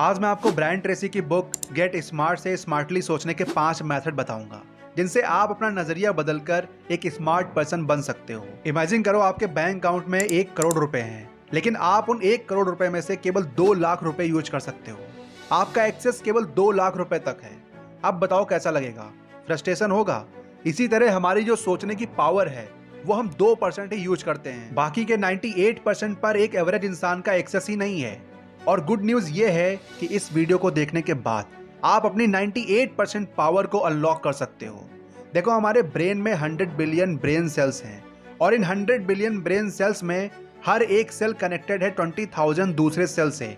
आज मैं आपको ब्रायन ट्रेसी की बुक गेट स्मार्ट से स्मार्टली सोचने के 5 मेथड बताऊंगा जिनसे आप अपना नजरिया बदलकर एक स्मार्ट पर्सन बन सकते हो। इमेजिन करो आपके बैंक अकाउंट में 1 करोड़ रुपए हैं, लेकिन आप उन 1 करोड़ रुपए में से केवल 2 लाख रुपए यूज कर सकते हो। आपका एक्सेस केवल 2 लाख रुपए तक है। अब बताओ कैसा लगेगा? फ्रस्ट्रेशन होगा। इसी तरह हमारी जो सोचने की पावर है वो हम 2% ही यूज करते हैं। बाकी के 98% पर एक एवरेज इंसान का एक्सेस ही नहीं है। और गुड न्यूज ये है कि इस वीडियो को देखने के बाद आप अपनी 98% पावर को अनलॉक कर सकते हो। देखो, हमारे ब्रेन में 100 बिलियन ब्रेन सेल्स हैं और इन 100 बिलियन ब्रेन सेल्स में हर एक सेल कनेक्टेड है 20,000 दूसरे सेल से।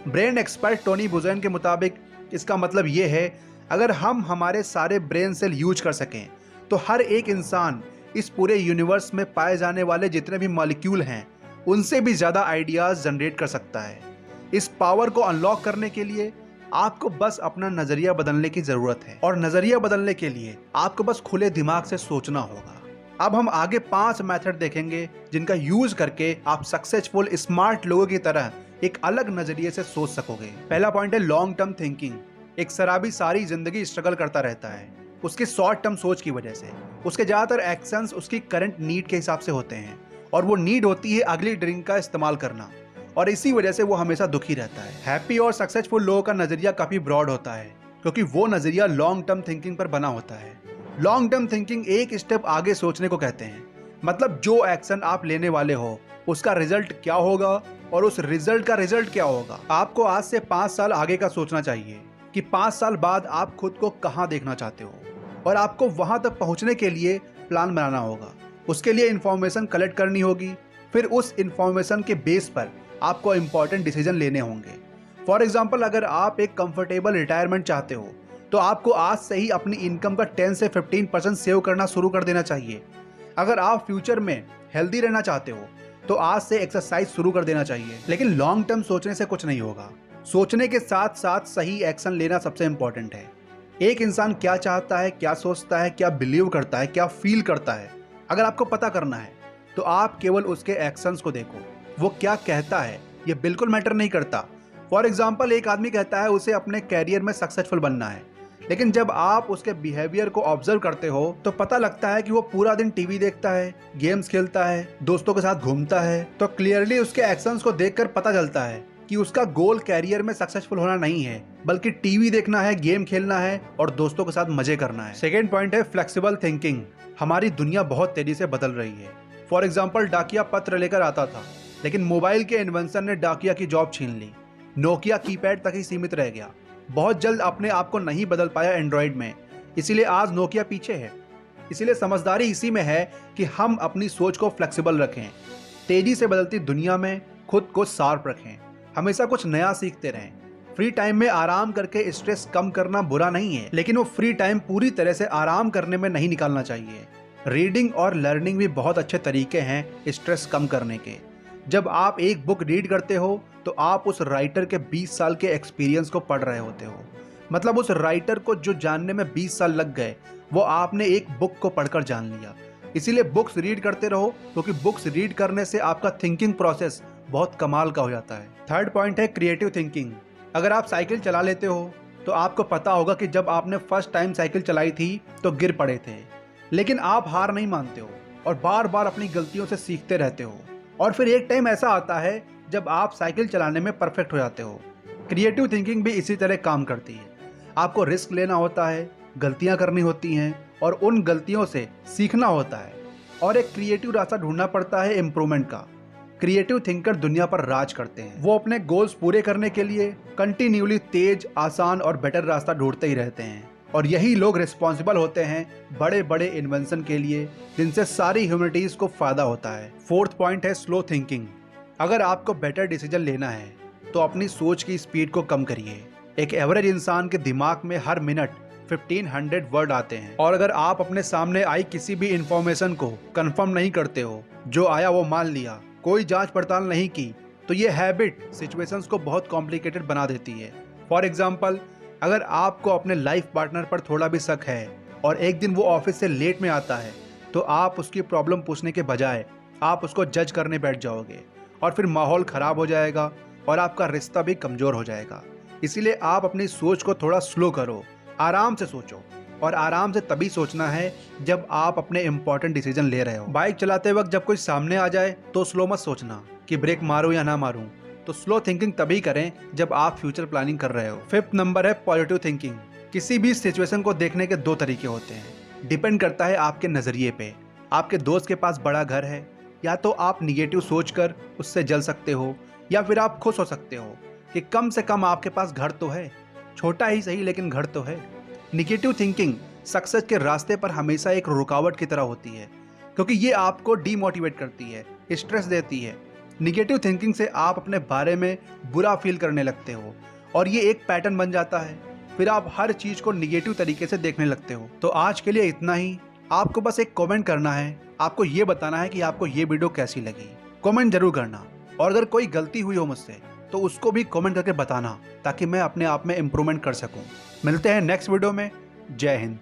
ब्रेन एक्सपर्ट टोनी बुज़न के मुताबिक इसका मतलब ये है, अगर हम हमारे सारे ब्रेन सेल यूज कर सकें तो हर एक इंसान इस पूरे यूनिवर्स में पाए जाने वाले जितने भी मॉलिक्यूल हैं उनसे भी ज़्यादा आइडियाज जनरेट कर सकता है। इस पावर को अनलॉक करने के लिए आपको बस अपना नजरिया बदलने की जरूरत है, और नजरिया बदलने के लिए आपको बस खुले दिमाग से सोचना होगा। अब हम आगे 5 मेथड देखेंगे जिनका यूज करके आप सक्सेसफुल स्मार्ट लोगों की तरह एक अलग नजरिए से सोच सकोगे। पहला पॉइंट है लॉन्ग टर्म थिंकिंग। एक शराबी सारी जिंदगी स्ट्रगल करता रहता है उसकी शॉर्ट टर्म सोच की वजह से। उसके ज्यादातर एक्शंस उसकी करंट नीड के हिसाब से होते हैं, और वो नीड होती है अगली ड्रिंक का इस्तेमाल करना, और इसी वजह से वो हमेशा दुखी रहता है। हैप्पी और सक्सेसफुल लोगों का नजरिया काफी ब्रॉड होता है क्योंकि वो नजरिया लॉन्ग टर्म थिंकिंग पर बना होता है। लॉन्ग टर्म थिंकिंग एक स्टेप आगे सोचने को कहते हैं। मतलब जो एक्शन आप लेने वाले हो उसका रिजल्ट क्या होगा और उस रिजल्ट का रिजल्ट क्या होगा। आपको आज से 5 साल आगे का सोचना चाहिए कि 5 साल बाद आप खुद को कहाँ देखना चाहते हो, और आपको वहां तक पहुंचने के लिए प्लान बनाना होगा। उसके लिए इंफॉर्मेशन कलेक्ट करनी होगी, फिर उस इंफॉर्मेशन के बेस पर आपको इंपॉर्टेंट डिसीजन लेने होंगे। फॉर एग्जाम्पल, अगर आप एक कंफर्टेबल रिटायरमेंट चाहते हो तो आपको आज से ही अपनी इनकम का 10 से 15% सेव करना शुरू कर देना चाहिए। अगर आप फ्यूचर में हेल्दी रहना चाहते हो तो आज से एक्सरसाइज शुरू कर देना चाहिए। लेकिन लॉन्ग टर्म सोचने से कुछ नहीं होगा। सोचने के साथ साथ सही एक्शन लेना सबसे इंपॉर्टेंट है। एक इंसान क्या चाहता है, क्या सोचता है, क्या बिलीव करता है, क्या फील करता है, अगर आपको पता करना है तो आप केवल उसके एक्शंस को देखो। वो क्या कहता है ये बिल्कुल मैटर नहीं करता। फॉर एग्जाम्पल, एक आदमी कहता है उसे अपने कैरियर में सक्सेसफुल बनना है, लेकिन जब आप उसके बिहेवियर को ऑब्जर्व करते हो तो पता लगता है कि वो पूरा दिन टीवी देखता है, गेम्स खेलता है, दोस्तों के साथ घूमता है। तो क्लियरली उसके एक्शंस को देखकर पता चलता है कि उसका गोल कैरियर में सक्सेसफुल होना नहीं है, बल्कि टीवी देखना है, गेम खेलना है और दोस्तों के साथ मजे करना है। सेकेंड पॉइंट है फ्लेक्सिबल थिंकिंग। हमारी दुनिया बहुत तेजी से बदल रही है। फॉर एग्जाम्पल, डाकिया पत्र लेकर आता था, लेकिन मोबाइल के इन्वेंशन ने डाकिया की जॉब छीन ली। नोकिया कीपैड तक ही सीमित रह गया। बहुत जल्द अपने आप को नहीं बदल पाया एंड्रॉइड में, इसीलिए आज नोकिया पीछे है। इसीलिए समझदारी इसी में है कि हम अपनी सोच को फ्लेक्सिबल रखें, तेजी से बदलती दुनिया में खुद को शार्प रखें, हमेशा कुछ नया सीखते रहें। फ्री टाइम में आराम करके स्ट्रेस कम करना बुरा नहीं है, लेकिन वो फ्री टाइम पूरी तरह से आराम करने में नहीं निकालना चाहिए। रीडिंग और लर्निंग भी बहुत अच्छे तरीके हैं स्ट्रेस कम करने के। जब आप एक बुक रीड करते हो तो आप उस राइटर के 20 साल के एक्सपीरियंस को पढ़ रहे होते हो। मतलब उस राइटर को जो जानने में 20 साल लग गए वो आपने एक बुक को पढ़कर जान लिया। इसीलिए बुक्स रीड करते रहो, क्योंकि बुक्स रीड करने से आपका थिंकिंग प्रोसेस बहुत कमाल का हो जाता है। थर्ड पॉइंट है क्रिएटिव थिंकिंग। अगर आप साइकिल चला लेते हो तो आपको पता होगा कि जब आपने फर्स्ट टाइम साइकिल चलाई थी तो गिर पड़े थे, लेकिन आप हार नहीं मानते हो और बार बार अपनी गलतियों से सीखते रहते हो। और फिर एक टाइम ऐसा आता है जब आप साइकिल चलाने में परफेक्ट हो जाते हो। क्रिएटिव थिंकिंग भी इसी तरह काम करती है। आपको रिस्क लेना होता है, गलतियां करनी होती हैं और उन गलतियों से सीखना होता है, और एक क्रिएटिव रास्ता ढूंढना पड़ता है इम्प्रूवमेंट का। क्रिएटिव थिंकर दुनिया पर राज करते हैं। वो अपने गोल्स पूरे करने के लिए कंटिन्यूली तेज, आसान और बेटर रास्ता ढूंढते ही रहते हैं, और यही लोग रिस्पॉन्सिबल होते हैं बड़े बड़े इन्वेंशन के लिए जिनसे सारी ह्यूमैनिटीज को फायदा होता है। फोर्थ पॉइंट है स्लो थिंकिंग। अगर आपको बेटर डिसीजन लेना है तो अपनी सोच की स्पीड को कम करिए। एक एवरेज इंसान के दिमाग में हर मिनट 1500 वर्ड आते हैं, और अगर आप अपने सामने आई किसी भी इंफॉर्मेशन को कंफर्म नहीं करते हो, जो आया वो मान लिया, कोई जांच पड़ताल नहीं की, तो ये हैबिट सिचुएशंस को बहुत कॉम्प्लिकेटेड बना देती है। फॉर एग्जाम्पल, अगर आपको अपने लाइफ पार्टनर पर थोड़ा भी शक है और एक दिन वो ऑफिस से लेट में आता है, तो आप उसकी प्रॉब्लम पूछने के बजाय आप उसको जज करने बैठ जाओगे, और फिर माहौल खराब हो जाएगा और आपका रिश्ता भी कमजोर हो जाएगा। इसीलिए आप अपनी सोच को थोड़ा स्लो करो, आराम से सोचो। और आराम से तभी सोचना है जब आप अपने इंपॉर्टेंट डिसीजन ले रहे हो। बाइक चलाते वक्त जब कोई सामने आ जाए तो स्लो मत सोचना कि ब्रेक मारूं या ना मारूं। तो स्लो थिंकिंग तभी करें जब आप फ्यूचर प्लानिंग कर रहे हो। 5th नंबर है पॉजिटिव थिंकिंग। किसी भी सिचुएशन को देखने के 2 तरीके होते हैं, डिपेंड करता है आपके नजरिए पे। आपके दोस्त के पास बड़ा घर है, या तो आप निगेटिव सोचकर उससे जल सकते हो, या फिर आप खुश हो सकते हो कि कम से कम आपके पास घर तो है, छोटा ही सही लेकिन घर तो है। निगेटिव थिंकिंग सक्सेस के रास्ते पर हमेशा एक रुकावट की तरह होती है, क्योंकि ये आपको डीमोटिवेट करती है, स्ट्रेस देती है। निगेटिव थिंकिंग से आप अपने बारे में बुरा फील करने लगते हो और ये एक पैटर्न बन जाता है। फिर आप हर चीज को निगेटिव तरीके से देखने लगते हो। तो आज के लिए इतना ही। आपको बस एक कमेंट करना है, आपको ये बताना है कि आपको ये वीडियो कैसी लगी। कमेंट जरूर करना, और अगर कोई गलती हुई हो मुझसे तो उसको भी कमेंट करके बताना, ताकि मैं अपने आप में इम्प्रूवमेंट कर सकूं। मिलते हैं नेक्स्ट वीडियो में। जय हिंद।